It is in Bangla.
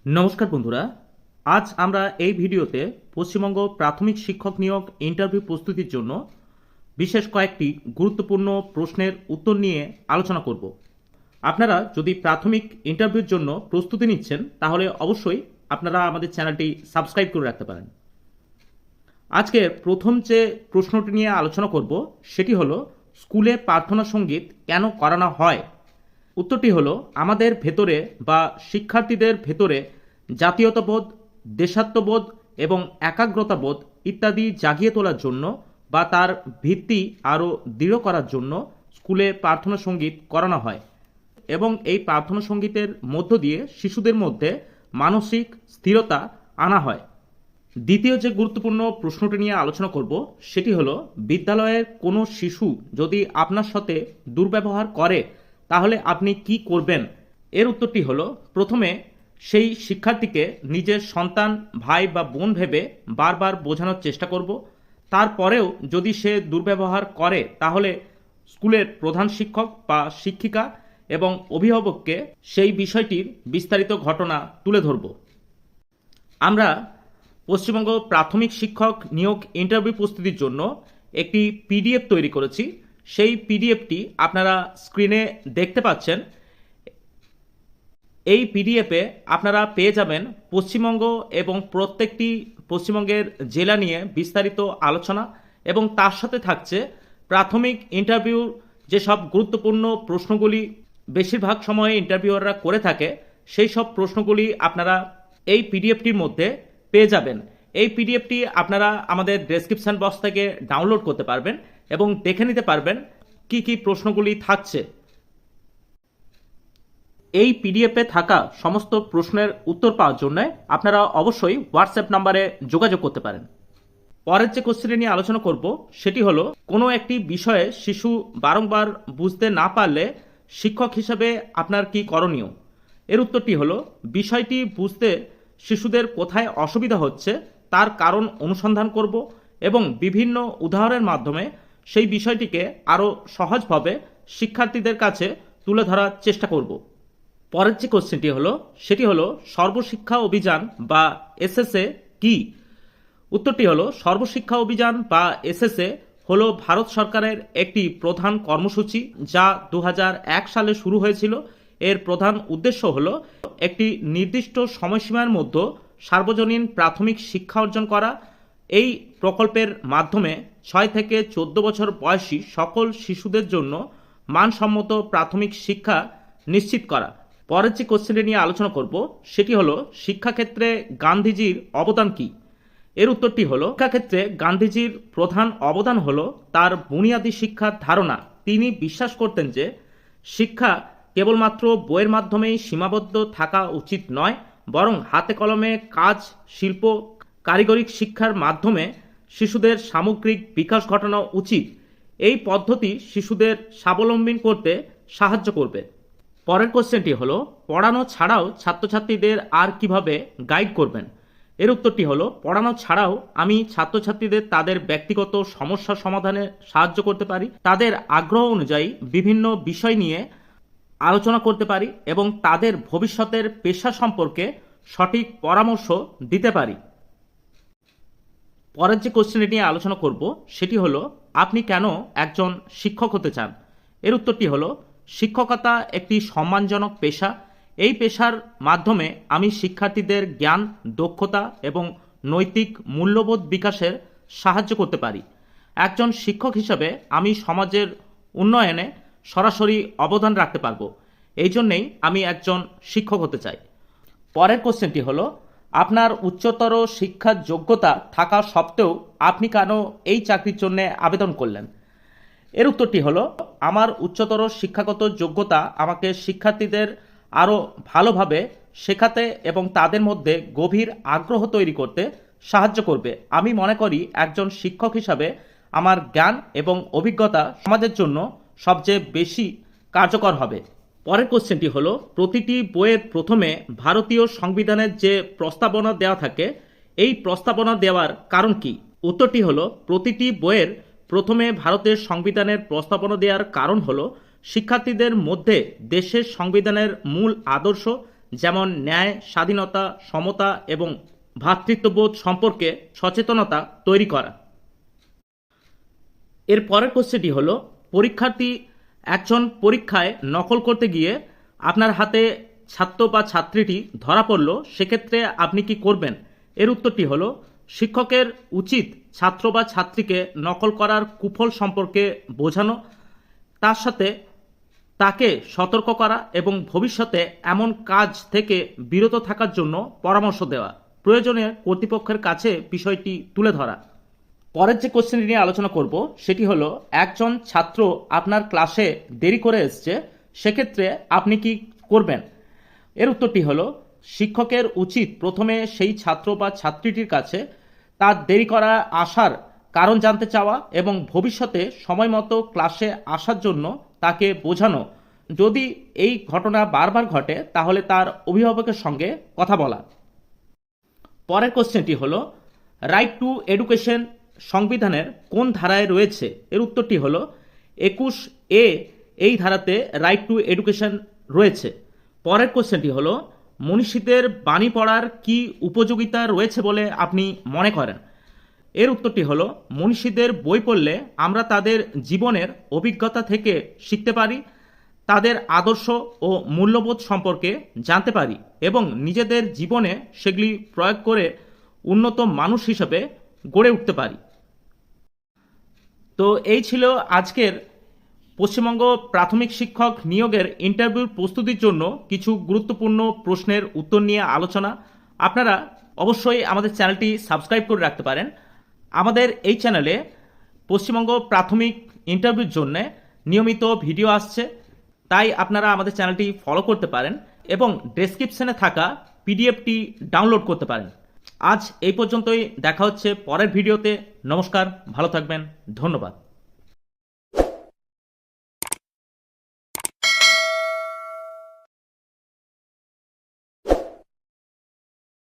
নমস্কার বন্ধুরা, আজ আমরা এই ভিডিওতে পশ্চিমবঙ্গ প্রাথমিক শিক্ষক নিয়োগ ইন্টারভিউ প্রস্তুতির জন্য বিশেষ কয়েকটি গুরুত্বপূর্ণ প্রশ্নের উত্তর নিয়ে আলোচনা করব। আপনারা যদি প্রাথমিক ইন্টারভিউর জন্য প্রস্তুতি নিচ্ছেন তাহলে অবশ্যই আপনারা আমাদের চ্যানেলটি সাবস্ক্রাইব করে রাখতে পারেন। আজকে প্রথম যে প্রশ্নটি নিয়ে আলোচনা করব সেটি হলো, স্কুলে প্রার্থনা সঙ্গীত কেন করানো হয়? উত্তরটি হলো, আমাদের ভেতরে বা শিক্ষার্থীদের ভেতরে জাতীয়তাবোধ, দেশাত্মবোধ এবং একাগ্রতাবোধ ইত্যাদি জাগিয়ে তোলার জন্য বা তার ভিত্তি আরও দৃঢ় করার জন্য স্কুলে প্রার্থনা সঙ্গীত করানো হয় এবং এই প্রার্থনা সঙ্গীতের মধ্য দিয়ে শিশুদের মধ্যে মানসিক স্থিরতা আনা হয়। দ্বিতীয় যে গুরুত্বপূর্ণ প্রশ্নটি নিয়ে আলোচনা করব সেটি হলো, বিদ্যালয়ের কোনো শিশু যদি আপনার সাথে দুর্ব্যবহার করে তাহলে আপনি কি করবেন? এর উত্তরটি হলো, প্রথমে সেই শিক্ষার্থীকে নিজের সন্তান, ভাই বা বোন ভেবে বারবার বোঝানোর চেষ্টা করব। তারপরেও যদি সে দুর্ব্যবহার করে তাহলে স্কুলের প্রধান শিক্ষক বা শিক্ষিকা এবং অভিভাবককে সেই বিষয়টির বিস্তারিত ঘটনা তুলে ধরব। আমরা পশ্চিমবঙ্গ প্রাথমিক শিক্ষক নিয়োগ ইন্টারভিউ প্রস্তুতির জন্য একটি পিডিএফ তৈরি করেছি। সেই পিডিএফটি আপনারা স্ক্রিনে দেখতে পাচ্ছেন। এই পিডিএফে আপনারা পেয়ে যাবেন পশ্চিমবঙ্গ এবং প্রত্যেকটি পশ্চিমবঙ্গের জেলা নিয়ে বিস্তারিত আলোচনা এবং তার সাথে থাকছে প্রাথমিক ইন্টারভিউর যেসব গুরুত্বপূর্ণ প্রশ্নগুলি বেশিরভাগ সময়ে ইন্টারভিউয়াররা করে থাকে সেই সব প্রশ্নগুলি আপনারা এই পিডিএফটির মধ্যে পেয়ে যাবেন। এই পিডিএফটি আপনারা আমাদের ডেসক্রিপশন বক্স থেকে ডাউনলোড করতে পারবেন এবং দেখে নিতে পারবেন কি কি প্রশ্নগুলি থাকছে। এই পিডিএফে থাকা সমস্ত প্রশ্নের উত্তর পাওয়ার জন্য আপনারা অবশ্যই হোয়াটসঅ্যাপ নাম্বারে যোগাযোগ করতে পারেন। পরের যে কোশ্চেনটি নিয়ে আলোচনা করব সেটি হলো, কোনো একটি বিষয়ে শিশু বারংবার বুঝতে না পারলে শিক্ষক হিসেবে আপনার কি করণীয়? এর উত্তরটি হলো, বিষয়টি বুঝতে শিশুদের কোথায় অসুবিধা হচ্ছে তার কারণ অনুসন্ধান করব এবং বিভিন্ন উদাহরণের মাধ্যমে সেই বিষয়টিকে আরও সহজভাবে শিক্ষার্থীদের কাছে তুলে ধরার চেষ্টা করব। পরের যে কোশ্চেনটি হলো সেটি হলো, সর্বশিক্ষা অভিযান বা এসএসএ কি? উত্তরটি হলো, সর্বশিক্ষা অভিযান বা এসএসএ হলো ভারত সরকারের একটি প্রধান কর্মসূচি যা 2001 সালে শুরু হয়েছিল। এর প্রধান উদ্দেশ্য হলো একটি নির্দিষ্ট সময়সীমার মধ্যে সার্বজনীন প্রাথমিক শিক্ষা অর্জন করা। এই প্রকল্পের মাধ্যমে 6 থেকে 14 বছর বয়সী সকল শিশুদের জন্য মানসম্মত প্রাথমিক শিক্ষা নিশ্চিত করা। পরের যে কোশ্চেনটি নিয়ে আলোচনা করব সেটি হলো, শিক্ষাক্ষেত্রে গান্ধীজির অবদান কি? এর উত্তরটি হলো, শিক্ষাক্ষেত্রে গান্ধীজির প্রধান অবদান হলো তার বুনিয়াদী শিক্ষার ধারণা। তিনি বিশ্বাস করতেন যে শিক্ষা কেবলমাত্র বইয়ের মাধ্যমেই সীমাবদ্ধ থাকা উচিত নয়, বরং হাতে কলমে কাজ, শিল্প, কারিগরি শিক্ষার মাধ্যমে শিশুদের সামগ্রিক বিকাশ ঘটানো উচিত। এই পদ্ধতি শিশুদের স্বাবলম্বী করতে সাহায্য করবে। পরের কোশ্চেনটি হলো, পড়ানো ছাড়াও ছাত্রছাত্রীদের আর কিভাবে গাইড করবেন? এর উত্তরটি হলো, পড়ানো ছাড়াও আমি ছাত্রছাত্রীদের তাদের ব্যক্তিগত সমস্যা সমাধানে সাহায্য করতে পারি, তাদের আগ্রহ অনুযায়ী বিভিন্ন বিষয় নিয়ে আলোচনা করতে পারি এবং তাদের ভবিষ্যতের পেশা সম্পর্কে সঠিক পরামর্শ দিতে পারি। পরের যে কোশ্চেনটি নিয়ে আলোচনা করব সেটি হলো, আপনি কেন একজন শিক্ষক হতে চান? এর উত্তরটি হলো, শিক্ষকতা একটি সম্মানজনক পেশা। এই পেশার মাধ্যমে আমি শিক্ষার্থীদের জ্ঞান, দক্ষতা এবং নৈতিক মূল্যবোধ বিকাশের সাহায্য করতে পারি। একজন শিক্ষক হিসাবে আমি সমাজের উন্নয়নে সরাসরি অবদান রাখতে পারবো। এই জন্যেই আমি একজন শিক্ষক হতে চাই। পরের কোশ্চেনটি হলো, আপনার উচ্চতর শিক্ষার যোগ্যতা থাকা সত্ত্বেও আপনি কেন এই চাকরির জন্য আবেদন করলেন? এর উত্তরটি হলো, আমার উচ্চতর শিক্ষাগত যোগ্যতা আমাকে শিক্ষার্থীদের আরও ভালোভাবে শেখাতে এবং তাদের মধ্যে গভীর আগ্রহ তৈরি করতে সাহায্য করবে। আমি মনে করি একজন শিক্ষক হিসাবে আমার জ্ঞান এবং অভিজ্ঞতা সমাজের জন্য সবচেয়ে বেশি কার্যকর হবে। পরের কোশ্চেনটি হলো, প্রতিটি বইয়ের প্রথমে ভারতীয় সংবিধানের যে প্রস্তাবনা দেওয়া থাকে এই প্রস্তাবনা দেওয়ার কারণ কি? উত্তরটি হলো, প্রতিটি বইয়ের প্রথমে ভারতের সংবিধানের প্রস্তাবনা দেওয়ার কারণ হলো শিক্ষার্থীদের মধ্যে দেশের সংবিধানের মূল আদর্শ যেমন ন্যায়, স্বাধীনতা, সমতা এবং ভ্রাতৃত্ববোধ সম্পর্কে সচেতনতা তৈরি করা। এর পরের কোশ্চেনটি হলো, পরীক্ষার্থী একজন পরীক্ষায় নকল করতে গিয়ে আপনার হাতে ছাত্র বা ছাত্রীটি ধরা পড়ল, সেক্ষেত্রে আপনি কি করবেন? এর উত্তরটি হলো, শিক্ষকের উচিত ছাত্র বা ছাত্রীকে নকল করার কুফল সম্পর্কে বোঝানো, তার সাথে তাকে সতর্ক করা এবং ভবিষ্যতে এমন কাজ থেকে বিরত থাকার জন্য পরামর্শ দেওয়া, প্রয়োজনে কর্তৃপক্ষের কাছে বিষয়টি তুলে ধরা। পরের যে কোশ্চেনটি নিয়ে আলোচনা করব সেটি হলো, একজন ছাত্র আপনার ক্লাসে দেরি করে এসছে, সেক্ষেত্রে আপনি কি করবেন? এর উত্তরটি হলো, শিক্ষকের উচিত প্রথমে সেই ছাত্র বা ছাত্রীটির কাছে তার দেরি করা আসার কারণ জানতে চাওয়া এবং ভবিষ্যতে সময় মতো ক্লাসে আসার জন্য তাকে বোঝানো। যদি এই ঘটনা বারবার ঘটে তাহলে তার অভিভাবকের সঙ্গে কথা বলা। পরের কোশ্চেনটি হলো, রাইট টু এডুকেশন সংবিধানের কোন ধারায় রয়েছে? এর উত্তরটি হলো 21A এই ধারাতে রাইট টু এডুকেশন রয়েছে। পরের কোশ্চেনটি হলো, মনীষীদের বাণী পড়ার কি উপযোগিতা রয়েছে বলে আপনি মনে করেন? এর উত্তরটি হলো, মনীষীদের বই পড়লে আমরা তাদের জীবনের অভিজ্ঞতা থেকে শিখতে পারি, তাদের আদর্শ ও মূল্যবোধ সম্পর্কে জানতে পারি এবং নিজেদের জীবনে সেগুলি প্রয়োগ করে উন্নত মানুষ হিসেবে গড়ে উঠতে পারি। তো এই ছিল আজকের পশ্চিমবঙ্গ প্রাথমিক শিক্ষক নিয়োগের ইন্টারভিউর প্রস্তুতির জন্য কিছু গুরুত্বপূর্ণ প্রশ্নের উত্তর নিয়ে আলোচনা। আপনারা অবশ্যই আমাদের চ্যানেলটি সাবস্ক্রাইব করে রাখতে পারেন। আমাদের এই চ্যানেলে পশ্চিমবঙ্গ প্রাথমিক ইন্টারভিউর জন্য নিয়মিত ভিডিও আসছে, তাই আপনারা আমাদের চ্যানেলটি ফলো করতে পারেন এবং ডেসক্রিপশনে থাকা পিডিএফটি ডাউনলোড করতে পারেন। আজ এই পর্যন্তই, দেখা হচ্ছে পরের ভিডিওতে। নমস্কার, ভালো থাকবেন, ধন্যবাদ।